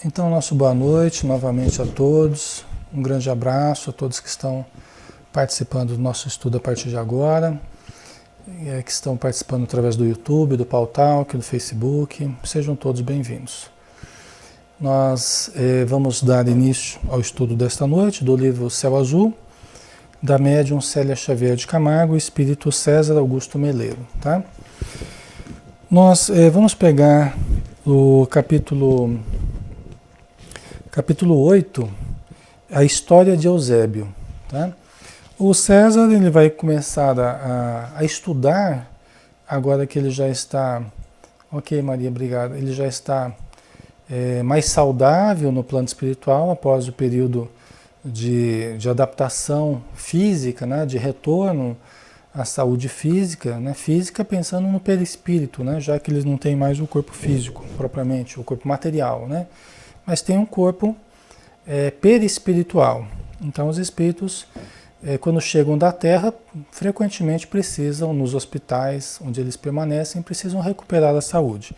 Então, nosso boa noite novamente a todos. Um grande abraço a todos que estão participando do nosso estudo a partir de agora, que estão participando através do YouTube, do Pautalk, do Facebook. Sejam todos bem-vindos. Nós vamos dar início ao estudo desta noite do livro Céu Azul, da médium Célia Xavier de Camargo, espírito César Augusto Meleiro, tá? Nós vamos pegar o capítulo 8, a história de Eusébio, tá? O César ele vai começar a estudar, agora que ele já está, ok Maria, obrigado, ele já está mais saudável no plano espiritual após o período de adaptação física, né, de retorno à saúde física, né, física pensando no perispírito, né, já que eles não têm mais o corpo físico propriamente, o corpo material, né, mas tem um corpo perispiritual. Então os espíritos, quando chegam da Terra, frequentemente precisam, nos hospitais onde eles permanecem, precisam recuperar a saúde.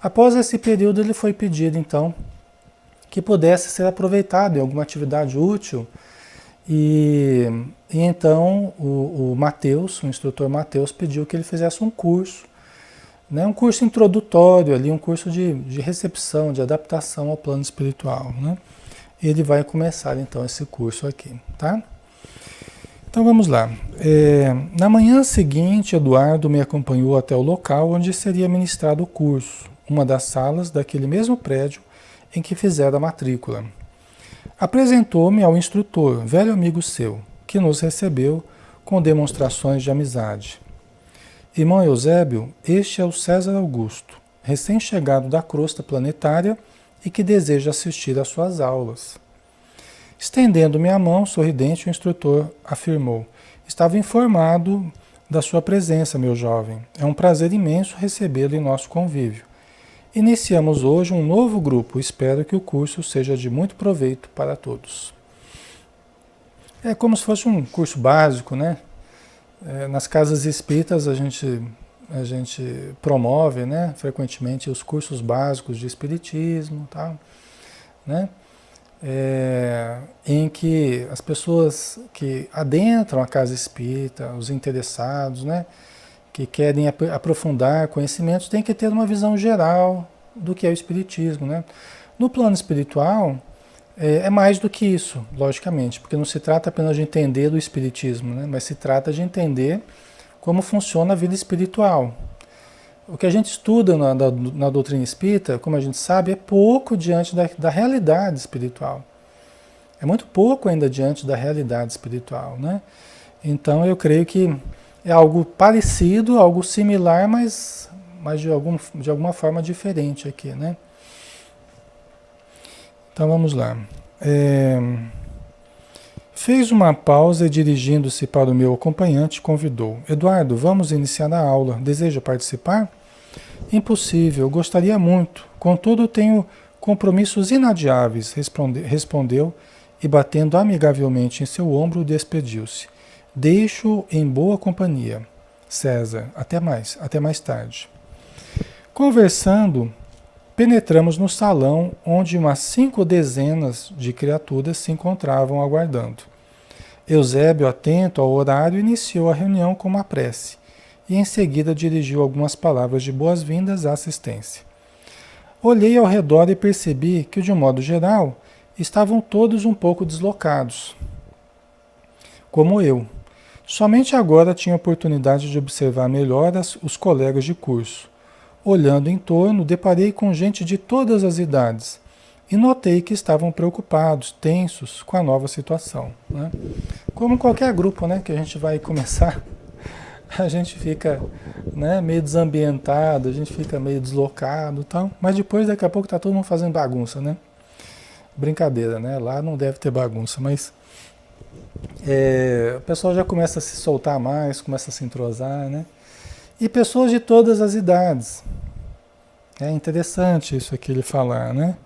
Após esse período ele foi pedido então que pudesse ser aproveitado em alguma atividade útil. E então o Mateus, o instrutor Mateus, pediu que ele fizesse um curso, né, um curso introdutório, ali, um curso de recepção, de adaptação ao plano espiritual. Né? Ele vai começar então esse curso aqui. Tá? Então vamos lá. Na manhã seguinte, Eduardo me acompanhou até o local onde seria ministrado o curso, uma das salas daquele mesmo prédio em que fizera a matrícula. Apresentou-me ao instrutor, velho amigo seu, que nos recebeu com demonstrações de amizade. Irmão Eusébio, este é o César Augusto, recém-chegado da crosta planetária e que deseja assistir às suas aulas. Estendendo-me a mão, sorridente, o instrutor afirmou: estava informado da sua presença, meu jovem. É um prazer imenso recebê-lo em nosso convívio. Iniciamos hoje um novo grupo. Espero que o curso seja de muito proveito para todos. É como se fosse um curso básico, né? Nas casas espíritas a gente promove, né, frequentemente os cursos básicos de espiritismo, tá? Né? Em que as pessoas que adentram a casa espírita, os interessados, né, que querem aprofundar conhecimentos, têm que ter uma visão geral do que é o espiritismo, né? No plano espiritual, é mais do que isso, logicamente, porque não se trata apenas de entender do espiritismo, né? Mas se trata de entender como funciona a vida espiritual. O que a gente estuda na doutrina espírita, como a gente sabe, é pouco diante da realidade espiritual. É muito pouco ainda diante da realidade espiritual, né? Então eu creio que é algo parecido, algo similar, mas de alguma forma diferente aqui, né? Então vamos lá. Fez uma pausa e, dirigindo-se para o meu acompanhante, convidou: Eduardo, vamos iniciar a aula. Deseja participar? Impossível, gostaria muito. Contudo, tenho compromissos inadiáveis, respondeu e, batendo amigavelmente em seu ombro, despediu-se. Deixo em boa companhia. César, até mais tarde. Conversando, penetramos no salão onde umas 5 dezenas de criaturas se encontravam aguardando. Eusébio, atento ao horário, iniciou a reunião com uma prece e em seguida dirigiu algumas palavras de boas-vindas à assistência. Olhei ao redor e percebi que, de um modo geral, estavam todos um pouco deslocados, como eu. Somente agora tinha oportunidade de observar melhor os colegas de curso. Olhando em torno, deparei com gente de todas as idades e notei que estavam preocupados, tensos com a nova situação. Né? Como qualquer grupo, né, que a gente vai começar, a gente fica, né, meio desambientado, a gente fica meio deslocado, tal, mas depois, daqui a pouco, está todo mundo fazendo bagunça, né? Brincadeira, né? Lá não deve ter bagunça, mas o pessoal já começa a se soltar mais, começa a se entrosar, né? E pessoas de todas as idades. É interessante isso aqui ele falar, né?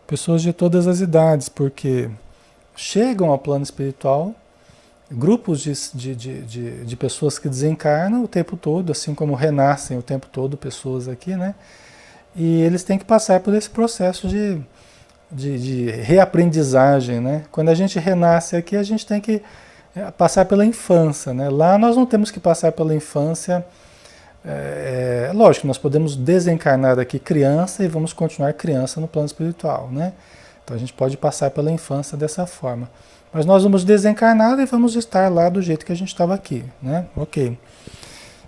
Pessoas de todas as idades, porque chegam ao plano espiritual grupos de pessoas que desencarnam o tempo todo, assim como renascem o tempo todo pessoas aqui, né? E eles têm que passar por esse processo de reaprendizagem, né? Quando a gente renasce aqui, a gente tem que passar pela infância, né? Lá nós não temos que passar pela infância. Lógico, nós podemos desencarnar aqui criança e vamos continuar criança no plano espiritual, né? Então a gente pode passar pela infância dessa forma. Mas nós vamos desencarnar e vamos estar lá do jeito que a gente estava aqui, né? Ok.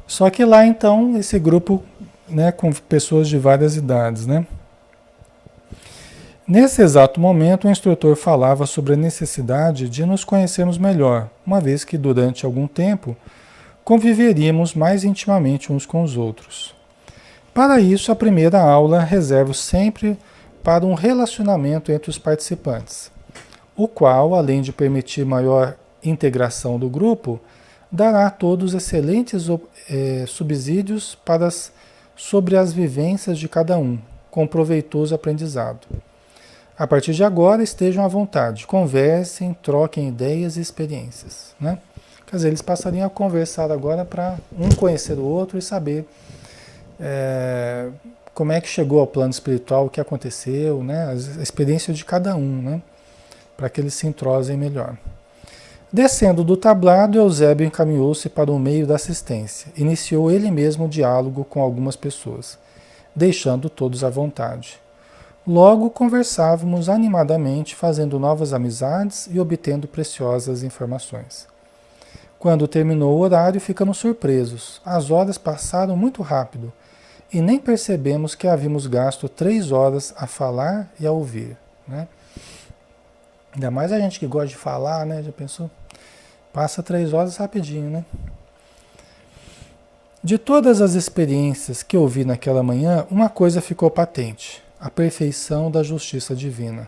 Só que lá então, esse grupo, né, com pessoas de várias idades, né? Nesse exato momento, o instrutor falava sobre a necessidade de nos conhecermos melhor, uma vez que durante algum tempo conviveríamos mais intimamente uns com os outros. Para isso, a primeira aula reservo sempre para um relacionamento entre os participantes, o qual, além de permitir maior integração do grupo, dará a todos excelentes subsídios sobre as vivências de cada um, com proveitoso aprendizado. A partir de agora, estejam à vontade, conversem, troquem ideias e experiências, né? Quer dizer, eles passariam a conversar agora para um conhecer o outro e saber como é que chegou ao plano espiritual, o que aconteceu, né? A experiência de cada um, né? Para que eles se entrosem melhor. Descendo do tablado, Eusébio encaminhou-se para o meio da assistência. Iniciou ele mesmo o diálogo com algumas pessoas, deixando todos à vontade. Logo conversávamos animadamente, fazendo novas amizades e obtendo preciosas informações. Quando terminou o horário, ficamos surpresos. As horas passaram muito rápido e nem percebemos que havíamos gasto 3 horas a falar e a ouvir, né? Ainda mais a gente que gosta de falar, né? Já pensou? Passa 3 horas rapidinho, né? De todas as experiências que ouvi naquela manhã, uma coisa ficou patente: a perfeição da justiça divina,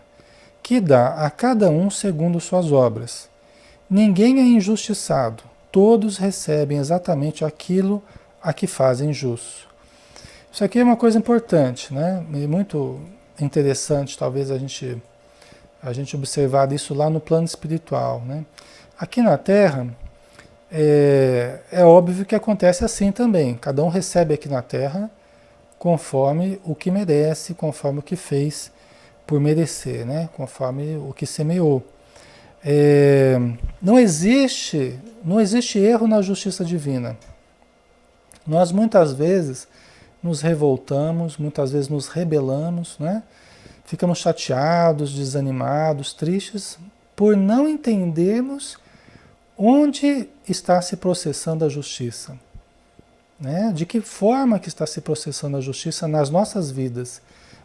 que dá a cada um segundo suas obras. Ninguém é injustiçado, todos recebem exatamente aquilo a que fazem jus. Isso aqui é uma coisa importante, né? E muito interessante, talvez a gente observar isso lá no plano espiritual, né? Aqui na Terra, é óbvio que acontece assim também. Cada um recebe aqui na Terra conforme o que merece, conforme o que fez por merecer, né? Conforme o que semeou. Não existe erro na justiça divina. Nós muitas vezes nos revoltamos, muitas vezes nos rebelamos, né? Ficamos chateados, desanimados, tristes, por não entendermos onde está se processando a justiça, né? De que forma que está se processando a justiça nas nossas vidas.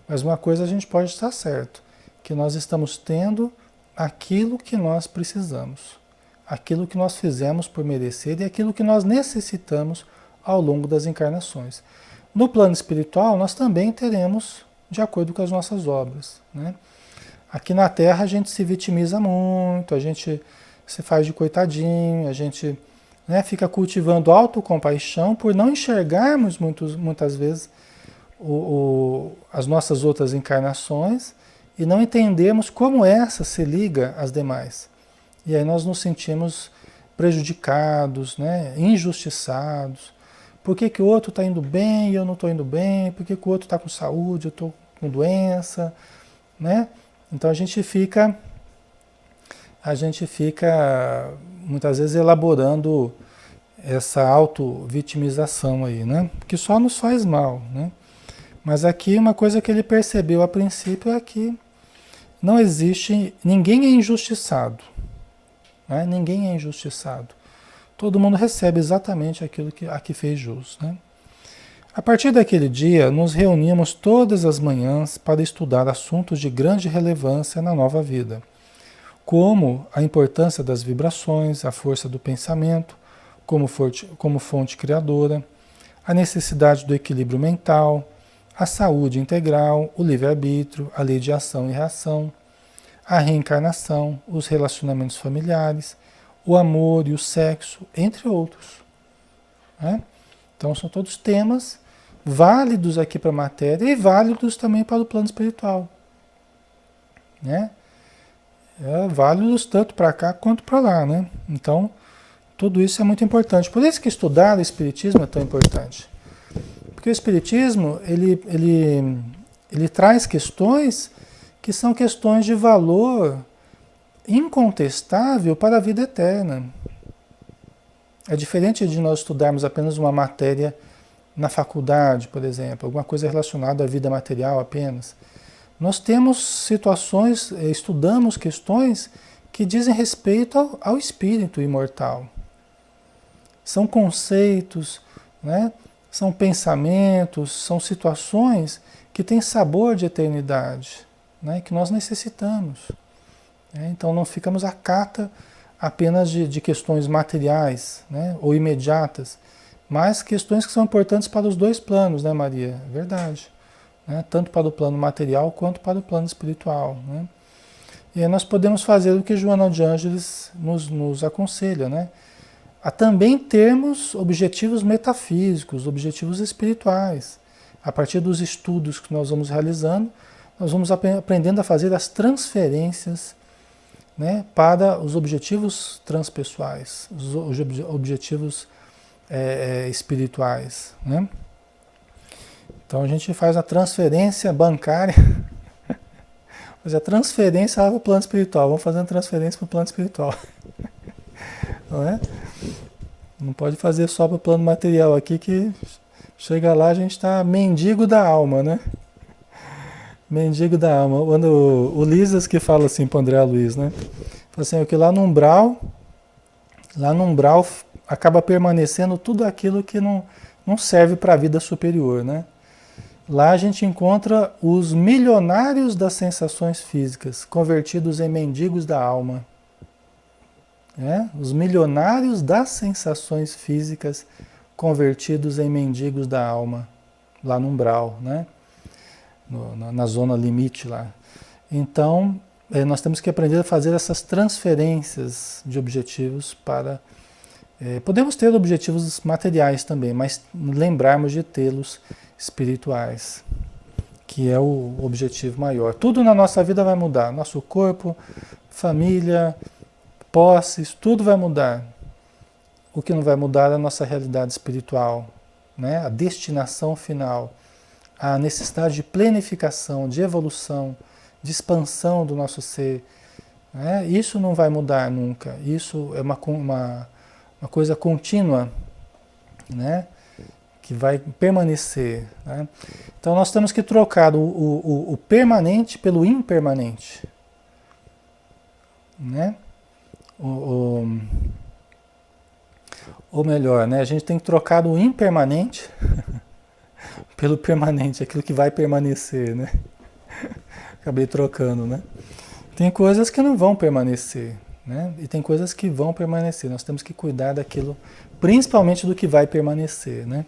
Mas uma coisa a gente pode estar certo, que nós estamos tendo aquilo que nós precisamos, aquilo que nós fizemos por merecer e aquilo que nós necessitamos ao longo das encarnações. No plano espiritual, nós também teremos de acordo com as nossas obras, né? Aqui na Terra a gente se vitimiza muito, a gente se faz de coitadinho, a gente, né, fica cultivando autocompaixão por não enxergarmos muitas vezes as nossas outras encarnações e não entendemos como essa se liga às demais. E aí nós nos sentimos prejudicados, né, injustiçados. Por que o outro está indo bem e eu não estou indo bem? Por que o outro está com saúde, eu estou com doença, né? Então a gente fica muitas vezes elaborando essa auto-vitimização aí, né? Que só nos faz mal, né? Mas aqui uma coisa que ele percebeu a princípio é que não existe, ninguém é injustiçado, né? Ninguém é injustiçado. Todo mundo recebe exatamente aquilo a que fez jus, né? A partir daquele dia, nos reuníamos todas as manhãs para estudar assuntos de grande relevância na nova vida, como a importância das vibrações, a força do pensamento, como fonte criadora, a necessidade do equilíbrio mental, a saúde integral, o livre-arbítrio, a lei de ação e reação, a reencarnação, os relacionamentos familiares, o amor e o sexo, entre outros, né? Então são todos temas válidos aqui para a matéria e válidos também para o plano espiritual, né? Válidos tanto para cá quanto para lá, né? Então tudo isso é muito importante. Por isso que estudar o Espiritismo é tão importante. Porque o Espiritismo ele traz questões que são questões de valor incontestável para a vida eterna. É diferente de nós estudarmos apenas uma matéria na faculdade, por exemplo, alguma coisa relacionada à vida material apenas. Nós temos situações, estudamos questões que dizem respeito ao espírito imortal. São conceitos, né? São pensamentos, são situações que têm sabor de eternidade, né? Que nós necessitamos. Né? Então não ficamos à cata apenas de questões materiais, né? Ou imediatas, mas questões que são importantes para os dois planos, né, Maria? Verdade. Né? Tanto para o plano material quanto para o plano espiritual. Né? E aí nós podemos fazer o que Joana de Ângeles nos aconselha, né? A também termos objetivos metafísicos, objetivos espirituais. A partir dos estudos que nós vamos realizando, nós vamos aprendendo a fazer as transferências, né, para os objetivos transpessoais, os objetivos espirituais. Né? Então a gente faz a transferência bancária, fazer a transferência para o plano espiritual, vamos fazer a transferência para o plano espiritual. Não é? Não pode fazer só para o plano material aqui, que chega lá a gente está mendigo da alma, né? Mendigo da alma. Quando o Lisas que fala assim para o André Luiz, né? Fala assim, que lá no umbral acaba permanecendo tudo aquilo que não serve para a vida superior, né? Lá a gente encontra os milionários das sensações físicas, convertidos em mendigos da alma. Os milionários das sensações físicas convertidos em mendigos da alma, lá no umbral, né? Na zona limite lá. Então, nós temos que aprender a fazer essas transferências de objetivos para... podemos ter objetivos materiais também, mas lembrarmos de tê-los espirituais, que é o objetivo maior. Tudo na nossa vida vai mudar, nosso corpo, família, posses, tudo vai mudar. O que não vai mudar é a nossa realidade espiritual, né? A destinação final, a necessidade de planificação, de evolução, de expansão do nosso ser. Né? Isso não vai mudar nunca. Isso é uma coisa contínua, né? Que vai permanecer. Né? Então nós temos que trocar o permanente pelo impermanente. Né? Ou melhor, né? A gente tem que trocar o impermanente pelo permanente, aquilo que vai permanecer, né? Acabei trocando, né? Tem coisas que não vão permanecer, né? E tem coisas que vão permanecer. Nós temos que cuidar daquilo, principalmente do que vai permanecer, né?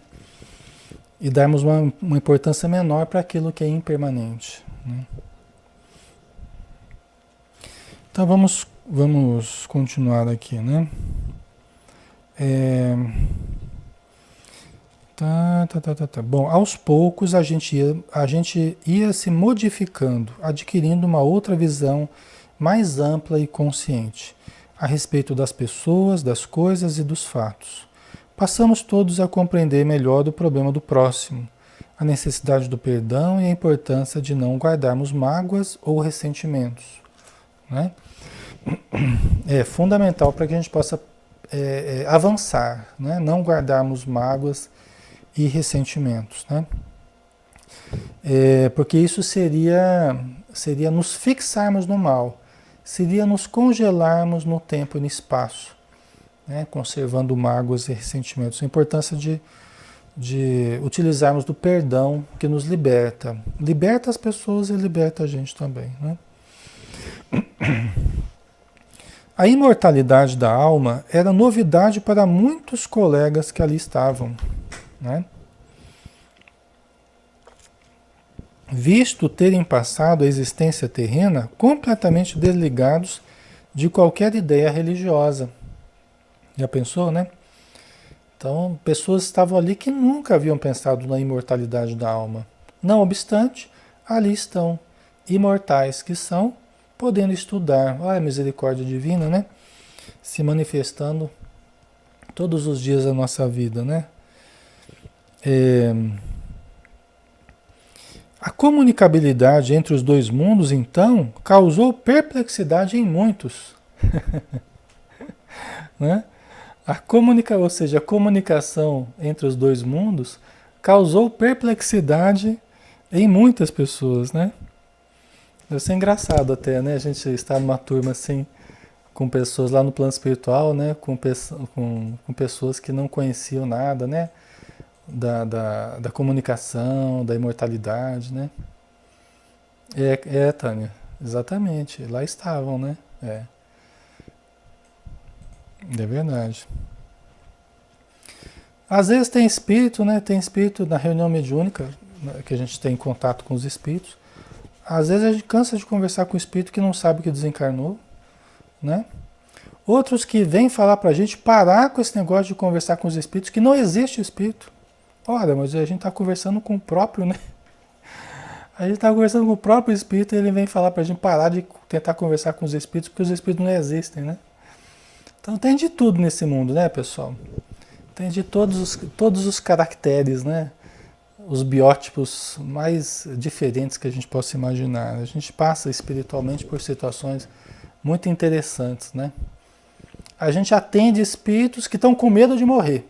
E darmos uma importância menor para aquilo que é impermanente, né? Então vamos continuar aqui, né? Tá. Bom, aos poucos a gente ia se modificando, adquirindo uma outra visão mais ampla e consciente a respeito das pessoas, das coisas e dos fatos. Passamos todos a compreender melhor o problema do próximo, a necessidade do perdão e a importância de não guardarmos mágoas ou ressentimentos, né? É fundamental para que a gente possa avançar, né? Não guardarmos mágoas e ressentimentos, né? Porque isso seria nos fixarmos no mal, seria nos congelarmos no tempo e no espaço, né? Conservando mágoas e ressentimentos. A importância de utilizarmos do perdão que nos liberta. Liberta as pessoas e liberta a gente também, né? A imortalidade da alma era novidade para muitos colegas que ali estavam, né? Visto terem passado a existência terrena completamente desligados de qualquer ideia religiosa. Já pensou, né? Então, pessoas estavam ali que nunca haviam pensado na imortalidade da alma. Não obstante, ali estão, imortais que são, podendo estudar. Olha a misericórdia divina, né? Se manifestando todos os dias da nossa vida, né? A comunicabilidade entre os dois mundos, então, causou perplexidade em muitos, né? Ou seja, a comunicação entre os dois mundos causou perplexidade em muitas pessoas, né? Deve ser engraçado até, né? A gente estar numa turma assim, com pessoas lá no plano espiritual, né? Com pessoas que não conheciam nada, né? Da comunicação, da imortalidade, né? Tânia, exatamente. Lá estavam, né? É verdade. Às vezes tem espírito, né? Tem espírito na reunião mediúnica, né, que a gente tem contato com os espíritos. Às vezes a gente cansa de conversar com o espírito que não sabe que desencarnou, né? Outros que vêm falar pra gente parar com esse negócio de conversar com os espíritos, que não existe espírito. Ora, mas a gente está conversando com o próprio, né? A gente está conversando com o próprio espírito e ele vem falar pra gente parar de tentar conversar com os espíritos, porque os espíritos não existem, né? Então tem de tudo nesse mundo, né, pessoal? Tem de todos os caracteres, né? Os biótipos mais diferentes que a gente possa imaginar. A gente passa espiritualmente por situações muito interessantes, né? A gente atende espíritos que estão com medo de morrer.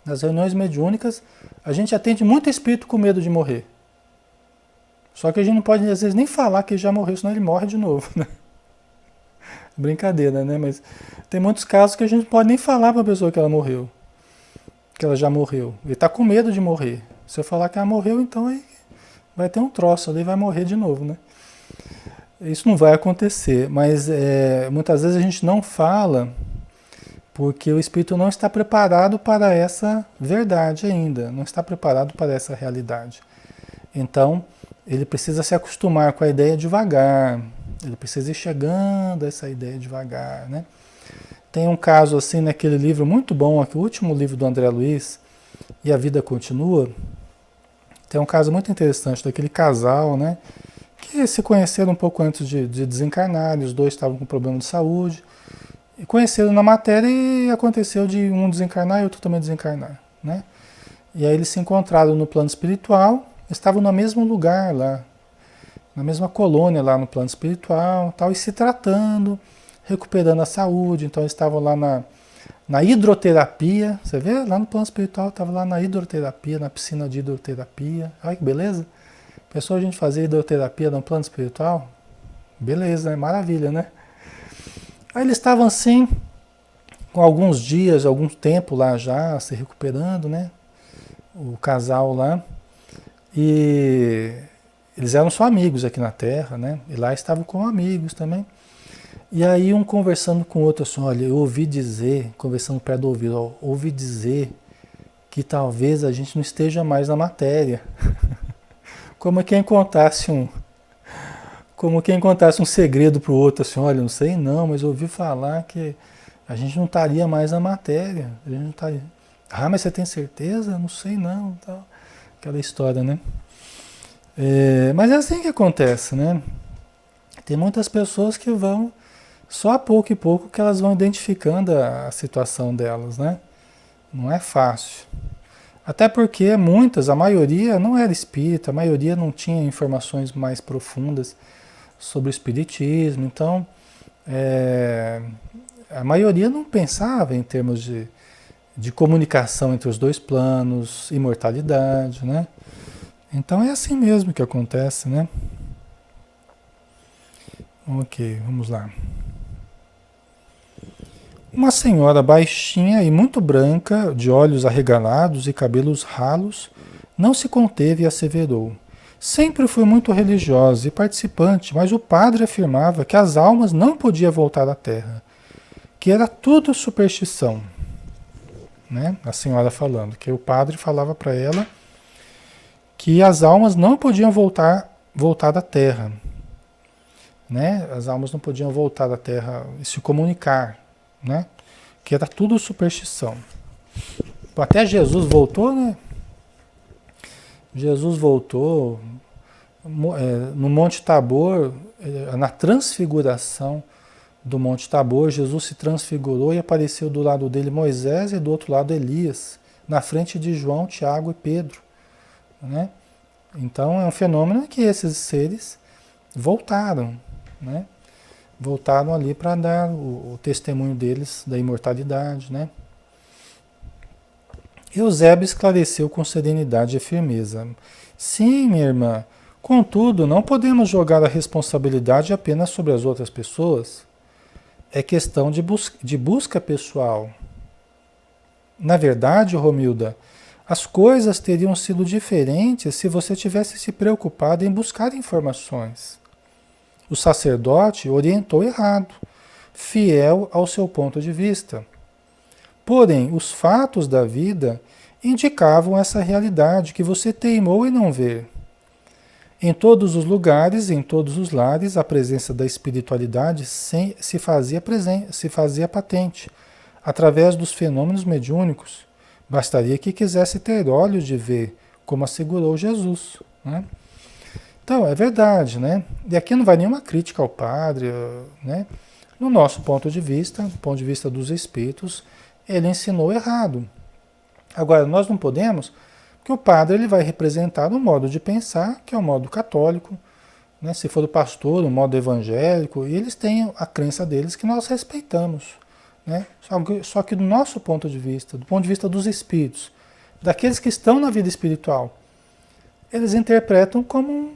Nas reuniões mediúnicas, a gente atende muito espírito com medo de morrer. Só que a gente não pode, às vezes, nem falar que ele já morreu, senão ele morre de novo, né? Brincadeira, né? Mas tem muitos casos que a gente não pode nem falar para a pessoa que ela morreu. Que ela já morreu. Ele está com medo de morrer. Se eu falar que ela morreu, então aí vai ter um troço ali e vai morrer de novo, né? Isso não vai acontecer, mas muitas vezes a gente não fala porque o espírito não está preparado para essa verdade ainda, não está preparado para essa realidade. Então, ele precisa se acostumar com a ideia devagar, ele precisa ir chegando a essa ideia devagar, né? Tem um caso assim naquele livro muito bom, aqui, o último livro do André Luiz, E a Vida Continua. Tem um caso muito interessante daquele casal, né? Que se conheceram um pouco antes de desencarnar, os dois estavam com problema de saúde. E conheceram na matéria e aconteceu de um desencarnar e outro também desencarnar, né? E aí eles se encontraram no plano espiritual, estavam no mesmo lugar lá, na mesma colônia lá no plano espiritual, tal, e se tratando, recuperando a saúde. Então eles estavam lá na hidroterapia, você vê? Lá no plano espiritual, estava lá na hidroterapia, na piscina de hidroterapia. Olha que beleza! Pensou a gente fazer hidroterapia no plano espiritual? Beleza, né? Maravilha, né? Aí eles estavam assim, com alguns dias, algum tempo lá já, se recuperando, né? O casal lá. E eles eram só amigos aqui na Terra, né? E lá estavam como amigos também. E aí um conversando com o outro assim, olha, eu ouvi dizer, conversando perto do ouvido, ó, ouvi dizer que talvez a gente não esteja mais na matéria. Como quem contasse um segredo para o outro, assim, olha, não sei não, mas eu ouvi falar que a gente não estaria mais na matéria. A gente não estaria. Ah, mas você tem certeza? Não sei não, tal. Aquela história, né? Mas é assim que acontece, né? Tem muitas pessoas que vão, só a pouco e pouco que elas vão identificando a situação delas, né? Não é fácil. Até porque a maioria não era espírita, a maioria não tinha informações mais profundas sobre o espiritismo, então a maioria não pensava em termos de comunicação entre os dois planos, imortalidade, né? Então é assim mesmo que acontece, né? Ok, vamos lá. Uma senhora baixinha e muito branca, de olhos arregalados e cabelos ralos, não se conteve e asseverou: sempre fui muito religiosa e participante, mas o padre afirmava que as almas não podiam voltar à Terra, que era tudo superstição. Né? A senhora falando, que o padre falava para ela que as almas não podiam voltar à Terra. Né? As almas não podiam voltar à Terra e se comunicar, né? Que era tudo superstição. Até Jesus voltou, né? Jesus voltou no Monte Tabor, na transfiguração do Monte Tabor, Jesus se transfigurou e apareceu do lado dele Moisés e do outro lado Elias, na frente de João, Tiago e Pedro, né? Então é um fenômeno que esses seres voltaram, né? Voltaram ali para dar o testemunho deles da imortalidade, né? Eusébio esclareceu com serenidade e firmeza. Sim, minha irmã. Contudo, não podemos jogar a responsabilidade apenas sobre as outras pessoas. É questão de busca pessoal. Na verdade, Romilda, as coisas teriam sido diferentes se você tivesse se preocupado em buscar informações. O sacerdote orientou errado, fiel ao seu ponto de vista. Porém, os fatos da vida indicavam essa realidade que você teimou em não ver. Em todos os lugares, em todos os lares, a presença da espiritualidade se fazia patente, através dos fenômenos mediúnicos. Bastaria que quisesse ter olhos de ver, como assegurou Jesus, né? Então, é verdade, né? E aqui não vai nenhuma crítica ao padre, né? No nosso ponto de vista, do ponto de vista dos espíritos, ele ensinou errado. Agora, nós não podemos, porque o padre ele vai representar um modo de pensar, que é o modo católico, né? Se for o pastor, o modo evangélico, e eles têm a crença deles que nós respeitamos, né? Só que do nosso ponto de vista, do ponto de vista dos espíritos, daqueles que estão na vida espiritual, eles interpretam como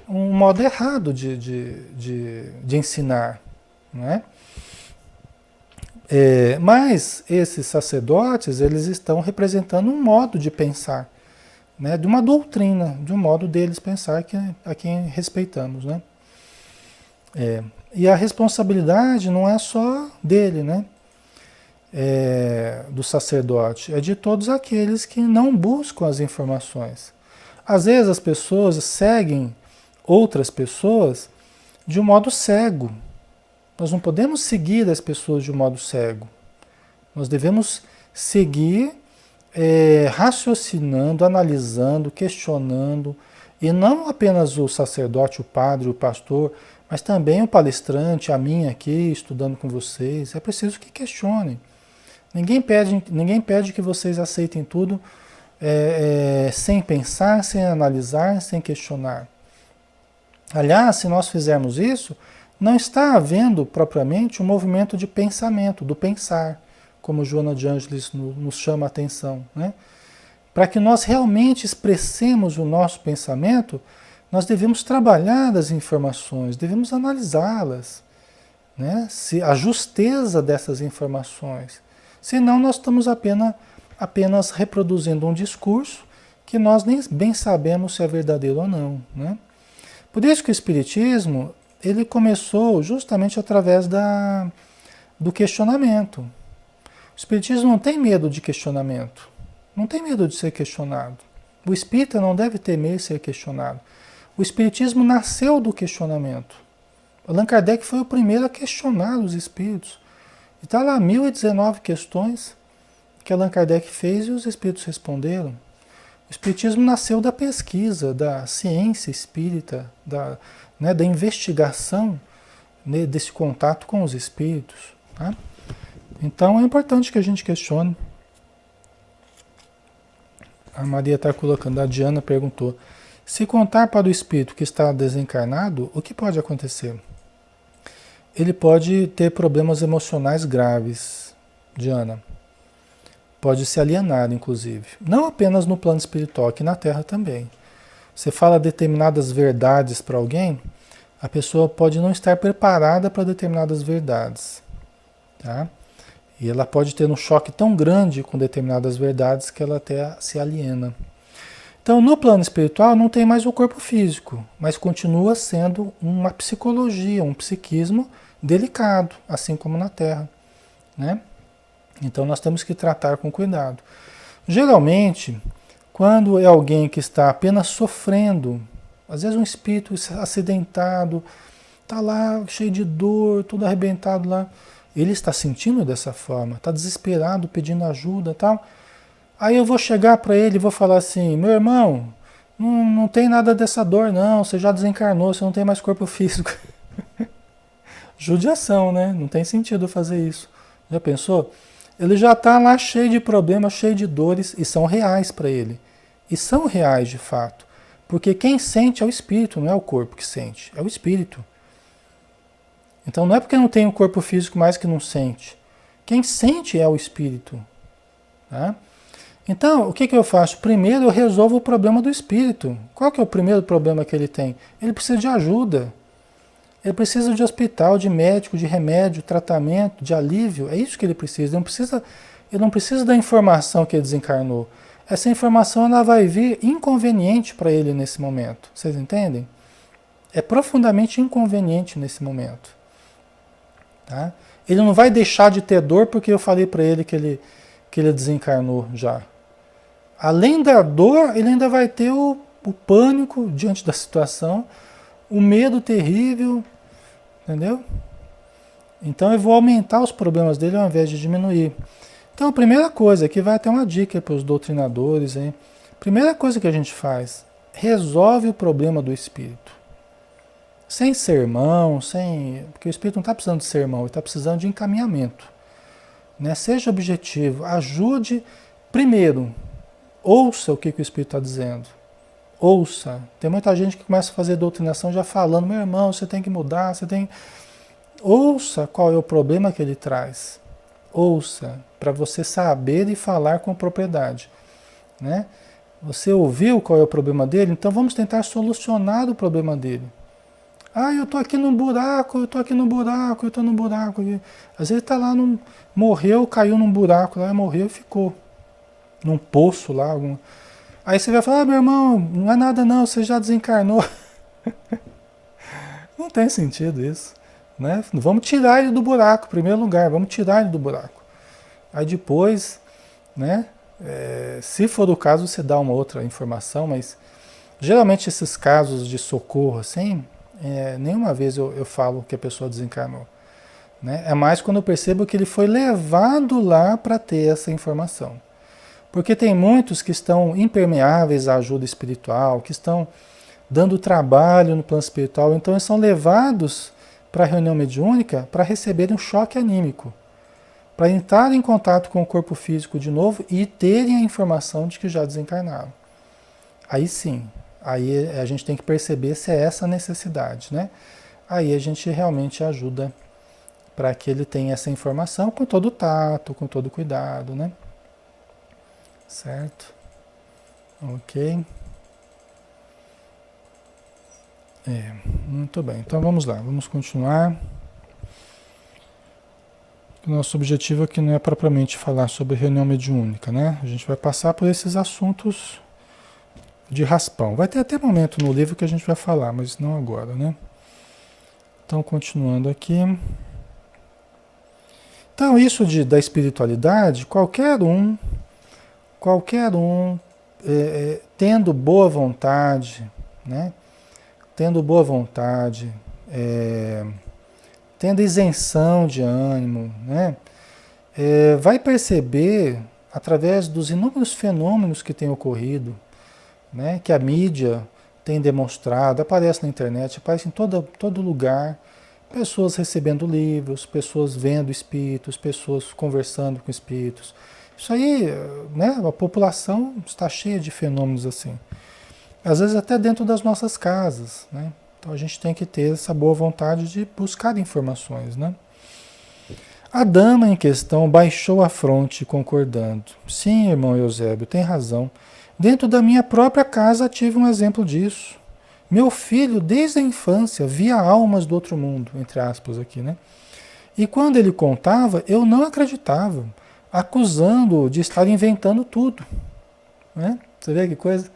um modo errado de ensinar, né? Mas esses sacerdotes, eles estão representando um modo de pensar, né? De uma doutrina, de um modo deles pensar a quem respeitamos, né? E a responsabilidade não é só dele, né? Do sacerdote, é de todos aqueles que não buscam as informações. Às vezes as pessoas seguem outras pessoas de um modo cego. Nós não podemos seguir as pessoas de um modo cego. Nós devemos seguir raciocinando, analisando, questionando, e não apenas o sacerdote, o padre, o pastor, mas também o palestrante, a mim aqui, estudando com vocês. É preciso que questionem. Ninguém pede que vocês aceitem tudo sem pensar, sem analisar, sem questionar. Aliás, se nós fizermos isso, não está havendo propriamente um movimento de pensamento, do pensar, como Joana de Ângeles nos chama a atenção, né? Para que nós realmente expressemos o nosso pensamento, nós devemos trabalhar as informações, devemos analisá-las, né? A justeza dessas informações. Senão nós estamos apenas reproduzindo um discurso que nós nem bem sabemos se é verdadeiro ou não, né? Por isso que o Espiritismo, ele começou justamente através do questionamento. O Espiritismo não tem medo de questionamento, não tem medo de ser questionado. O espírita não deve temer ser questionado. O Espiritismo nasceu do questionamento. Allan Kardec foi o primeiro a questionar os espíritos. E está lá 1019 questões que Allan Kardec fez e os espíritos responderam. O Espiritismo nasceu da pesquisa, da ciência espírita, da investigação, né, desse contato com os espíritos. Tá? Então é importante que a gente questione. A Maria está colocando, a Diana perguntou, se contar para o espírito que está desencarnado, o que pode acontecer? Ele pode ter problemas emocionais graves, Diana. Pode se alienar, inclusive. Não apenas no plano espiritual, aqui na Terra também. Você fala determinadas verdades para alguém, a pessoa pode não estar preparada para determinadas verdades. Tá? E ela pode ter um choque tão grande com determinadas verdades que ela até se aliena. Então, no plano espiritual não tem mais o corpo físico, mas continua sendo uma psicologia, um psiquismo delicado, assim como na Terra, né? Então nós temos que tratar com cuidado. Geralmente, quando é alguém que está apenas sofrendo, às vezes um espírito acidentado, está lá cheio de dor, tudo arrebentado lá, ele está sentindo dessa forma, está desesperado, pedindo ajuda e tal. Aí eu vou chegar para ele e vou falar assim, meu irmão, não tem nada dessa dor não, você já desencarnou, você não tem mais corpo físico. Judiação, né? Não tem sentido fazer isso. Já pensou? Ele já está lá cheio de problemas, cheio de dores, e são reais para ele. E são reais de fato. Porque quem sente é o espírito, não é o corpo que sente, é o espírito. Então não é porque não tem um corpo físico mais que não sente. Quem sente é o espírito. Tá? Então, o que eu faço? Primeiro eu resolvo o problema do espírito. Qual que é o primeiro problema que ele tem? Ele precisa de ajuda. Ele precisa de hospital, de médico, de remédio, tratamento, de alívio. É isso que ele precisa. Ele não precisa da informação que ele desencarnou. Essa informação ela vai vir inconveniente para ele nesse momento. Vocês entendem? É profundamente inconveniente nesse momento. Tá? Ele não vai deixar de ter dor porque eu falei para ele que ele desencarnou já. Além da dor, ele ainda vai ter o pânico diante da situação, o medo terrível, entendeu? Então eu vou aumentar os problemas dele ao invés de diminuir. Então a primeira coisa, aqui vai até uma dica para os doutrinadores, hein? Primeira coisa que a gente faz, resolve o problema do espírito. Sem sermão, porque o espírito não está precisando de sermão, ele está precisando de encaminhamento. Né? Seja objetivo, ajude primeiro, ouça o que o espírito está dizendo. Ouça. Tem muita gente que começa a fazer doutrinação já falando, meu irmão, você tem que mudar, você tem... Ouça qual é o problema que ele traz. Ouça, para você saber e falar com propriedade. Né? Você ouviu qual é o problema dele? Então vamos tentar solucionar o problema dele. Ah, eu estou aqui num buraco, eu estou aqui num buraco, eu estou num buraco. Às vezes está lá, morreu, caiu num buraco lá, morreu e ficou. Num poço lá. Aí você vai falar, meu irmão, não é nada não, você já desencarnou. Não tem sentido isso. Né? Vamos tirar ele do buraco, em primeiro lugar, vamos tirar ele do buraco. Aí depois, né, se for o caso, você dá uma outra informação, mas geralmente esses casos de socorro, assim, nenhuma vez eu falo que a pessoa desencarnou. Né? É mais quando eu percebo que ele foi levado lá para ter essa informação. Porque tem muitos que estão impermeáveis à ajuda espiritual, que estão dando trabalho no plano espiritual, então eles são levados para a reunião mediúnica para receberem um choque anímico, para entrar em contato com o corpo físico de novo e terem a informação de que já desencarnaram. Aí sim, aí a gente tem que perceber se é essa a necessidade, né? Aí a gente realmente ajuda para que ele tenha essa informação com todo o tato, com todo o cuidado, né? Certo? Ok. Muito bem. Então vamos lá, vamos continuar. O nosso objetivo aqui não é propriamente falar sobre reunião mediúnica, né? A gente vai passar por esses assuntos de raspão. Vai ter até momento no livro que a gente vai falar, mas não agora, né? Então, continuando aqui. Então, isso da espiritualidade, qualquer um, tendo boa vontade, né? Tendo boa vontade, tendo isenção de ânimo, né? Vai perceber, através dos inúmeros fenômenos que têm ocorrido, né? Que a mídia tem demonstrado, aparece na internet, aparece em todo lugar, pessoas recebendo livros, pessoas vendo espíritos, pessoas conversando com espíritos. Isso aí, né? A população está cheia de fenômenos assim. Às vezes até dentro das nossas casas, né? Então a gente tem que ter essa boa vontade de buscar informações, né? A dama em questão baixou a fronte concordando. Sim, irmão Eusébio, tem razão. Dentro da minha própria casa tive um exemplo disso. Meu filho, desde a infância, via almas do outro mundo, entre aspas aqui, né? E quando ele contava, eu não acreditava, acusando-o de estar inventando tudo, né? Você vê que coisa?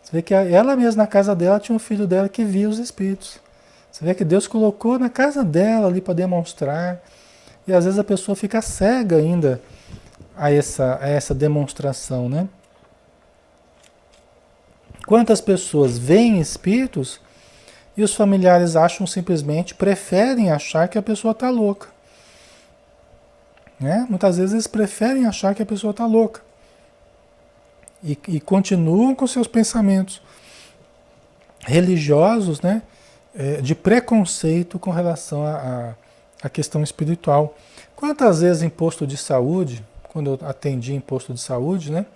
Você vê que ela mesma, na casa dela, tinha um filho dela que via os espíritos. Você vê que Deus colocou na casa dela ali para demonstrar. E às vezes a pessoa fica cega ainda a essa demonstração, né? Quantas pessoas veem espíritos e os familiares acham simplesmente, preferem achar que a pessoa está louca. Né? Muitas vezes eles preferem achar que a pessoa está louca. E continuam com seus pensamentos religiosos, né? De preconceito com relação à questão espiritual. Quantas vezes em posto de saúde, quando eu atendi em posto de saúde, né?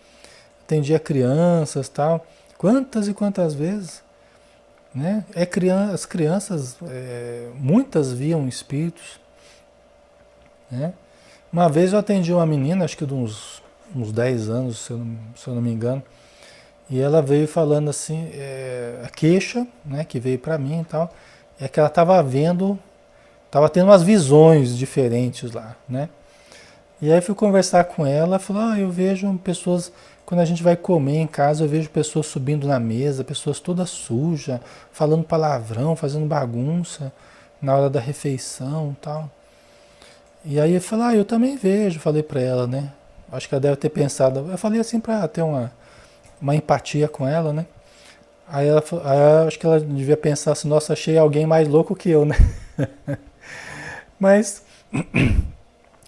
Atendia crianças e tal. Quantas e quantas vezes, né? As crianças, muitas viam espíritos, né? Uma vez eu atendi uma menina, acho que de uns 10 anos, se eu não me engano, e ela veio falando assim, a queixa, né, que veio para mim e tal, é que ela estava tendo umas visões diferentes lá, né? E aí fui conversar com ela, falou, eu vejo pessoas, quando a gente vai comer em casa, eu vejo pessoas subindo na mesa, pessoas todas sujas, falando palavrão, fazendo bagunça na hora da refeição e tal. E aí eu falei, eu também vejo, falei pra ela, né? Acho que ela deve ter pensado, eu falei assim pra ter uma empatia com ela, né? Aí acho que ela devia pensar assim, nossa, achei alguém mais louco que eu, né? Mas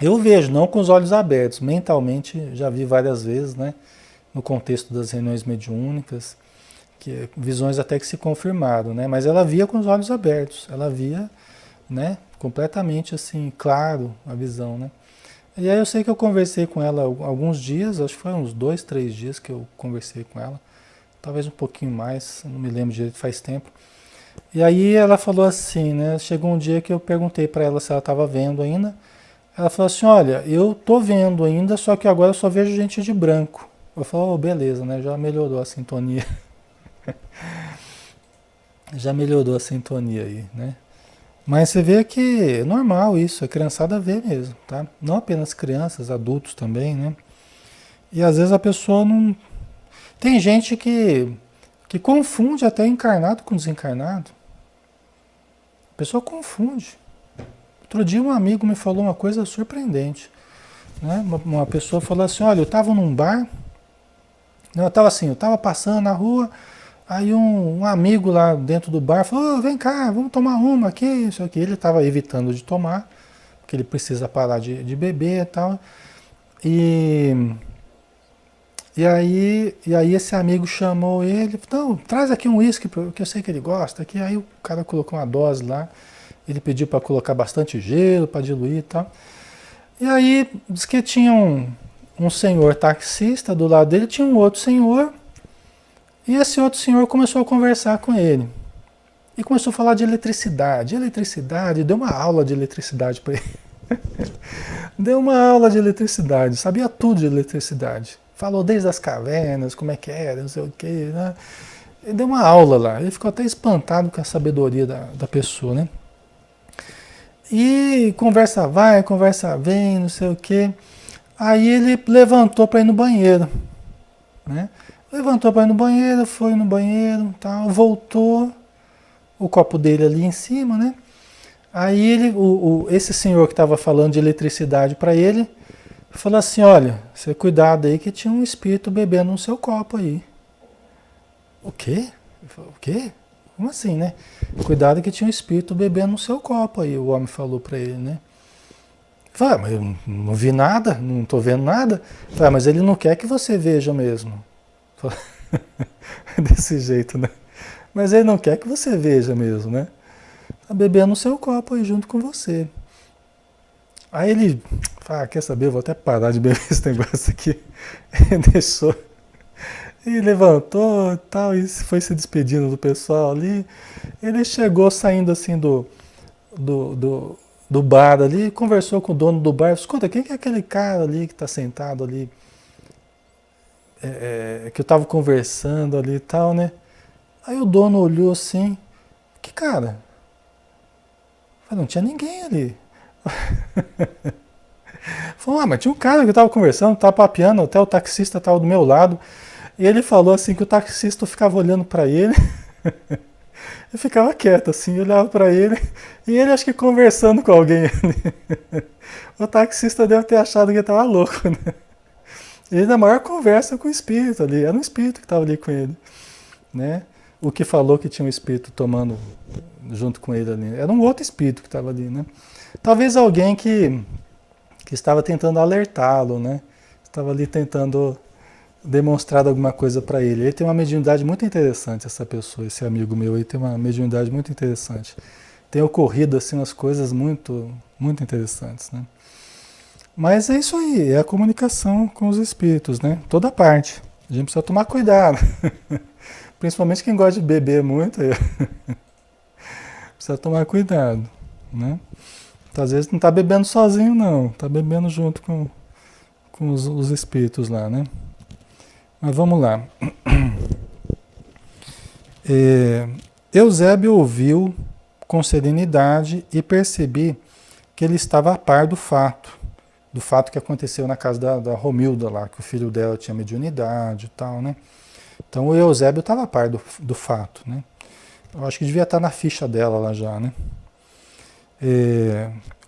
eu vejo, não com os olhos abertos, mentalmente já vi várias vezes, né? No contexto das reuniões mediúnicas, visões até que se confirmaram, né? Mas ela via com os olhos abertos, ela via, né? Completamente assim, claro a visão, né? E aí eu sei que eu conversei com ela alguns dias, acho que foi uns 2, 3 dias que eu conversei com ela, talvez um pouquinho mais, não me lembro direito, faz tempo. E aí ela falou assim, né? Chegou um dia que eu perguntei para ela se ela estava vendo ainda. Ela falou assim, olha, eu tô vendo ainda, só que agora eu só vejo gente de branco. Eu falei, beleza, né? Já melhorou a sintonia. Já melhorou a sintonia aí, né? Mas você vê que é normal isso, a criançada vê mesmo, tá? Não apenas crianças, adultos também, né? E às vezes a pessoa não... Tem gente que confunde até encarnado com desencarnado. A pessoa confunde. Outro dia um amigo me falou uma coisa surpreendente, né? Uma pessoa falou assim, olha, eu estava num bar, não, eu estava passando na rua, aí um amigo lá dentro do bar falou, vem cá, vamos tomar uma aqui, isso aqui. Ele estava evitando de tomar, porque ele precisa parar de beber e tal. E aí esse amigo chamou ele, então, traz aqui um uísque, que eu sei que ele gosta. Aqui. Aí o cara colocou uma dose lá, ele pediu para colocar bastante gelo, para diluir e tal. E aí diz que tinha um senhor taxista do lado dele, tinha um outro senhor, e esse outro senhor começou a conversar com ele. E começou a falar de eletricidade, deu uma aula de eletricidade para ele. Deu uma aula de eletricidade, sabia tudo de eletricidade. Falou desde as cavernas, como é que era, não sei o que, né? Ele deu uma aula lá, ele ficou até espantado com a sabedoria da pessoa, né? E conversa vai, conversa vem, não sei o que. Aí ele levantou para ir no banheiro, né? Levantou para ir no banheiro, foi no banheiro, tal, voltou, o copo dele ali em cima, né? Aí esse senhor que estava falando de eletricidade para ele, falou assim, olha, você cuidado aí que tinha um espírito bebendo no seu copo aí. O quê? O quê? Como assim, né? Cuidado que tinha um espírito bebendo no seu copo aí, o homem falou para ele, né? Falei, mas eu não vi nada, não estou vendo nada. Falei, mas ele não quer que você veja mesmo. Desse jeito, né? Mas ele não quer que você veja mesmo, né? Tá bebendo no seu copo aí junto com você. Aí ele, quer saber, eu vou até parar de beber esse negócio aqui. Ele deixou. E levantou e tal, e foi se despedindo do pessoal ali. Ele chegou saindo assim do bar ali, conversou com o dono do bar. Escuta, quem que é aquele cara ali que está sentado ali? Que eu estava conversando ali e tal, né? Aí o dono olhou assim, que cara? Falei, não tinha ninguém ali. Falou, mas tinha um cara que eu estava conversando, estava papeando, até o taxista estava do meu lado. E ele falou assim que o taxista ficava olhando para ele. Eu ficava quieto assim, olhava para ele. E ele acho que conversando com alguém ali. O taxista deve ter achado que ele estava louco, né? Ele na maior conversa com o espírito ali. Era um espírito que estava ali com ele, né? O que falou que tinha um espírito tomando junto com ele ali. Era um outro espírito que estava ali, né? Talvez alguém que estava tentando alertá-lo, né? Estava ali tentando demonstrar alguma coisa para ele. Ele tem uma mediunidade muito interessante, essa pessoa, esse amigo meu aí tem uma mediunidade muito interessante. Tem ocorrido assim umas coisas muito, muito interessantes, né? Mas é isso aí, é a comunicação com os espíritos, né? Toda parte. A gente precisa tomar cuidado. Principalmente quem gosta de beber muito, precisa tomar cuidado, né? Então, às vezes não está bebendo sozinho, não. Está bebendo junto com os espíritos lá, né? Mas vamos lá. É, Eusébio ouviu com serenidade e percebi que ele estava a par do fato que aconteceu na casa da Romilda lá, que o filho dela tinha mediunidade e tal, né? Então o Eusébio estava a par do fato, né? Eu acho que devia estar na ficha dela lá já, né?